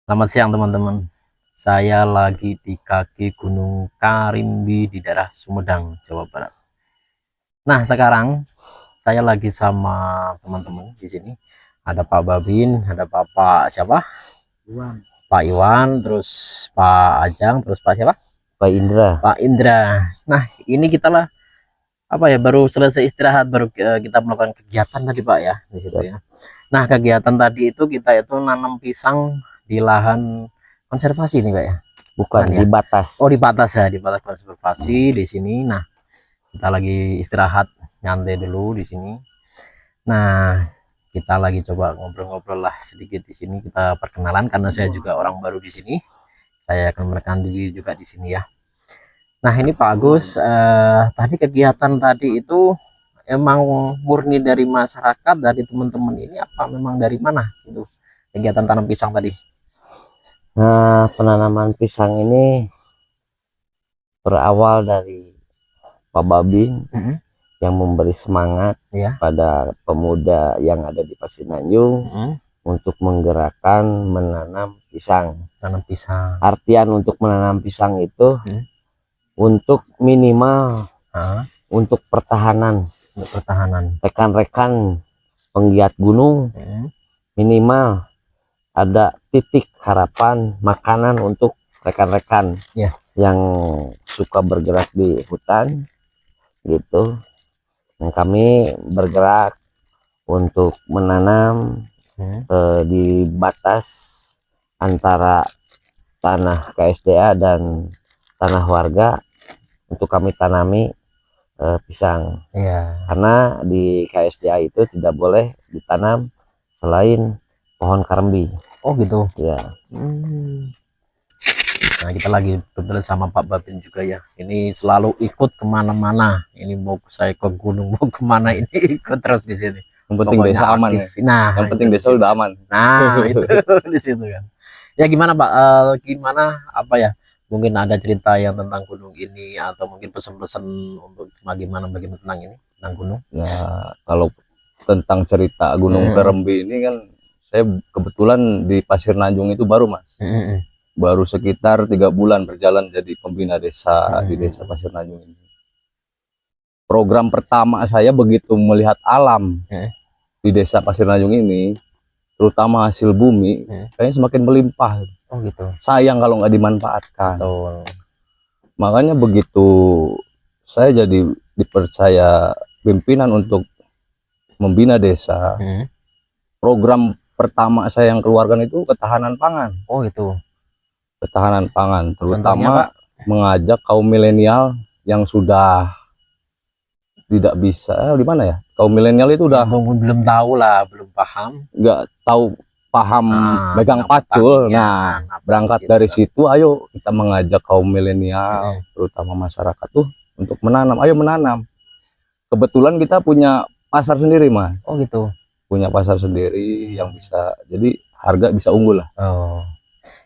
Selamat siang teman-teman. Saya lagi di kaki Gunung Karimbi di daerah Sumedang, Jawa Barat. Nah, sekarang saya lagi sama teman-teman di sini. Ada Pak Babin, ada Bapak siapa? Iwan. Pak Iwan, terus Pak Ajang, terus Pak siapa? Pak Indra. Pak Indra. Nah, ini kita lah apa ya, baru selesai istirahat, baru kita melakukan kegiatan tadi Pak ya di situ ya. Nah, kegiatan tadi itu kita itu nanam pisang di lahan konservasi nih Pak ya. Bukan Ya? di batas. Oh, di batas ya, di batas konservasi di sini. Nah, kita lagi istirahat nyantai dulu di sini. Nah, kita lagi coba ngobrol-ngobrol lah sedikit di sini. Kita perkenalan karena saya juga orang baru di sini. Saya akan merekam diri juga di sini ya. Nah, ini Pak Agus, tadi kegiatan tadi itu emang murni dari masyarakat, dari teman-teman ini, apa memang dari mana itu kegiatan tanam pisang tadi? Nah, penanaman pisang ini berawal dari Pak Babin yang memberi semangat pada pemuda yang ada di Pasinanjung untuk menggerakkan menanam pisang. Tanam pisang. Artian untuk menanam pisang itu untuk minimal untuk pertahanan. Untuk pertahanan. Rekan-rekan penggiat gunung minimal ada titik harapan makanan untuk rekan-rekan yang suka bergerak di hutan gitu. Nah, kami bergerak untuk menanam di batas antara tanah KSDA dan tanah warga untuk kami tanami pisang. Karena di KSDA itu tidak boleh ditanam selain pohon karambi. Oh gitu ya. Nah, kita lagi kebetulan sama Pak Babin juga ya, ini selalu ikut kemana-mana. Ini mau saya ke gunung mau kemana ini ikut terus di sini. Yang penting desa aman ya. Nah, yang penting desa udah aman. Nah itu di situ kan ya. Gimana Pak, gimana apa ya, mungkin ada cerita yang tentang gunung ini atau mungkin pesan-pesan untuk bagaimana tentang ini, tentang gunung ya. Kalau tentang cerita Gunung Karambi ini kan saya kebetulan di Pasir Nanjung itu baru Mas. Baru sekitar 3 bulan berjalan jadi pembina desa di desa Pasir Nanjung ini. Program pertama saya begitu melihat alam di desa Pasir Nanjung ini, terutama hasil bumi, kayaknya semakin melimpah. Oh gitu. Sayang kalau nggak dimanfaatkan. Makanya begitu saya jadi dipercaya pimpinan untuk membina desa, program pertama saya yang keluarkan itu ketahanan pangan. Oh itu. Ketahanan pangan, terutama mengajak kaum milenial yang sudah tidak bisa, di mana ya, kaum milenial itu udah belum tahu lah, belum paham, nggak tahu paham megang pacul. Nah, berangkat dari situ, ayo kita mengajak kaum milenial, terutama masyarakat tuh untuk menanam. Ayo menanam. Kebetulan kita punya pasar sendiri Mas. Oh gitu. Punya pasar sendiri yang bisa, jadi harga bisa unggul lah. Oh.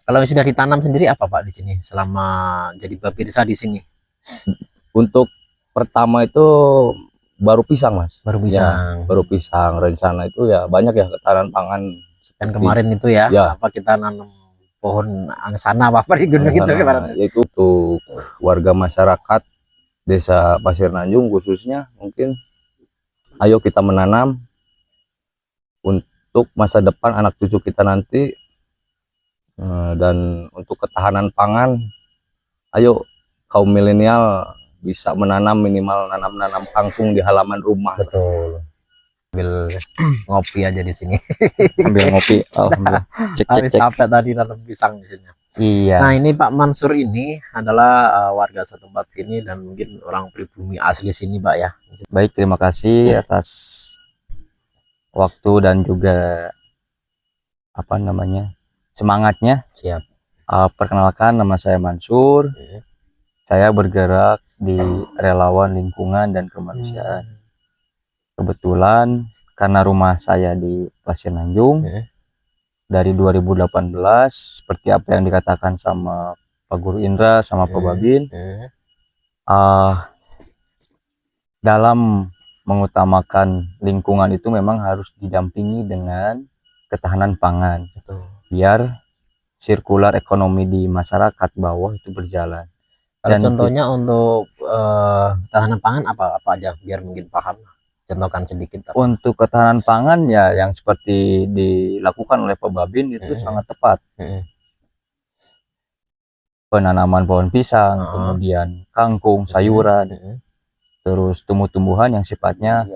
Kalau sudah ditanam sendiri apa Pak di sini selama jadi babinsa di sini? Untuk pertama itu baru pisang Mas. Baru pisang. Ya, baru pisang. Rencana itu ya banyak ya ketahanan pangan. Dan kemarin itu ya, apa kita nanam pohon angsana apa di gunung itu kemarin? Yaitu untuk warga masyarakat desa Pasir Nanjung khususnya, mungkin ayo kita menanam untuk masa depan anak cucu kita nanti. Dan untuk ketahanan pangan, ayo kaum milenial bisa menanam minimal nanam kangkung di halaman rumah. Betul. Ambil ngopi aja di sini. Ambil ngopi. Alhamdulillah. Cek capek tadi nanam pisang di sini. Iya. Nah, ini Pak Mansur ini adalah warga setempat sini dan mungkin orang pribumi asli sini Pak ya. Baik, terima kasih atas waktu dan juga apa namanya, semangatnya. Siap. Perkenalkan, nama saya Mansur. Saya bergerak di relawan lingkungan dan kemanusiaan. Kebetulan karena rumah saya di Pasir Nanjung, dari 2018 seperti apa yang dikatakan sama Pak Guru Indra sama Pak Babin, dalam mengutamakan lingkungan itu memang harus didampingi dengan ketahanan pangan. Biar sirkular ekonomi di masyarakat bawah itu berjalan. Kalau Dan contohnya untuk ketahanan pangan apa aja biar mungkin paham, contohkan sedikit. untuk ketahanan pangan ya yang seperti dilakukan oleh Pak Babin itu sangat tepat. Penanaman pohon pisang, kemudian kangkung, sayuran, terus tumbuh-tumbuhan yang sifatnya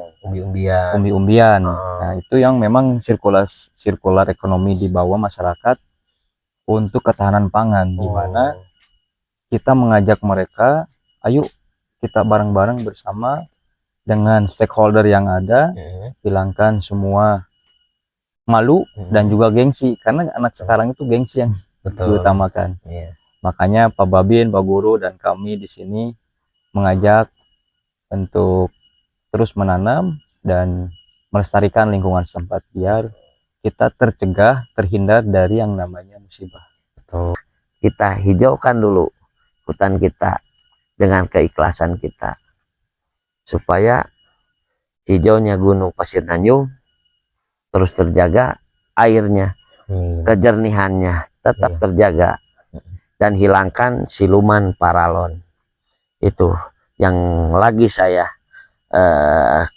umbi-umbian. Nah, itu yang memang sirkular ekonomi di bawah masyarakat untuk ketahanan pangan, di mana kita mengajak mereka, ayo kita bareng-bareng bersama dengan stakeholder yang ada, hilangkan semua malu dan juga gengsi, karena anak sekarang itu gengsi yang diutamakan. Makanya Pak Babin, Pak Guru, dan kami di sini mengajak untuk terus menanam dan melestarikan lingkungan setempat biar kita terhindar dari yang namanya musibah. Kita hijaukan dulu hutan kita dengan keikhlasan kita, supaya hijaunya Gunung Pasir Nanjung terus terjaga, airnya, kejernihannya tetap terjaga, dan hilangkan siluman paralon. Itu yang lagi saya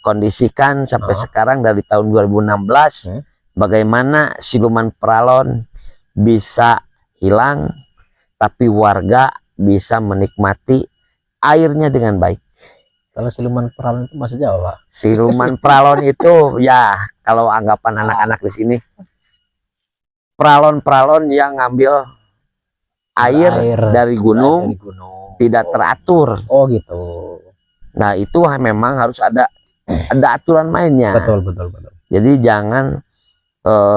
kondisikan sampai sekarang dari tahun 2016, bagaimana siluman paralon bisa hilang tapi warga bisa menikmati airnya dengan baik. Kalau siluman paralon itu maksudnya apa? Siluman paralon itu ya kalau anggapan anak-anak di sini, paralon-paralon yang ngambil air dari gunung, tidak teratur. Oh gitu. Nah itu memang harus ada aturan mainnya. Betul. Jadi jangan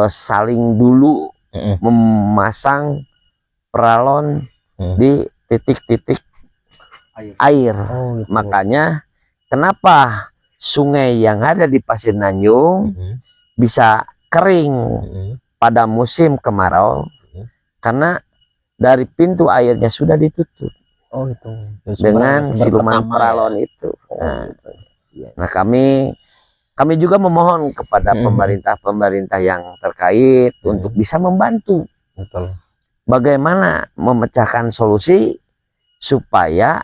saling dulu memasang paralon di titik-titik air. Gitu. Makanya kenapa sungai yang ada di Pasir Nanjung bisa kering pada musim kemarau, karena dari pintu airnya sudah ditutup. Oh gitu. Dengan siluman paralon itu. Nah kami juga memohon kepada pemerintah yang terkait untuk bisa membantu. Betul. Bagaimana memecahkan solusi supaya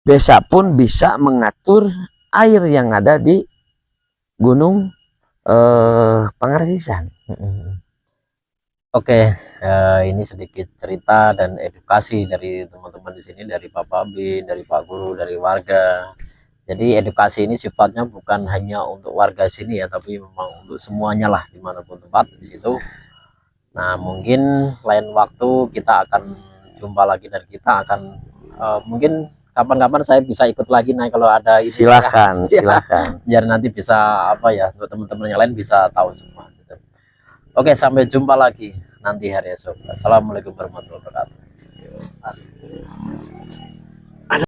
desa pun bisa mengatur air yang ada di Gunung Pangarsisan. Oke, ini sedikit cerita dan edukasi dari teman-teman di sini, dari Pak Babin, dari Pak Guru, dari warga. Jadi edukasi ini sifatnya bukan hanya untuk warga sini ya, tapi memang untuk semuanya lah, dimanapun tempat di situ. Nah mungkin lain waktu kita akan jumpa lagi dan kita akan mungkin kapan-kapan saya bisa ikut lagi. Nah kalau ada ini, silakan biar nanti bisa apa ya, untuk teman-teman yang lain bisa tahu semua gitu. Oke, sampai jumpa lagi nanti hari esok. Assalamualaikum warahmatullahi wabarakatuh.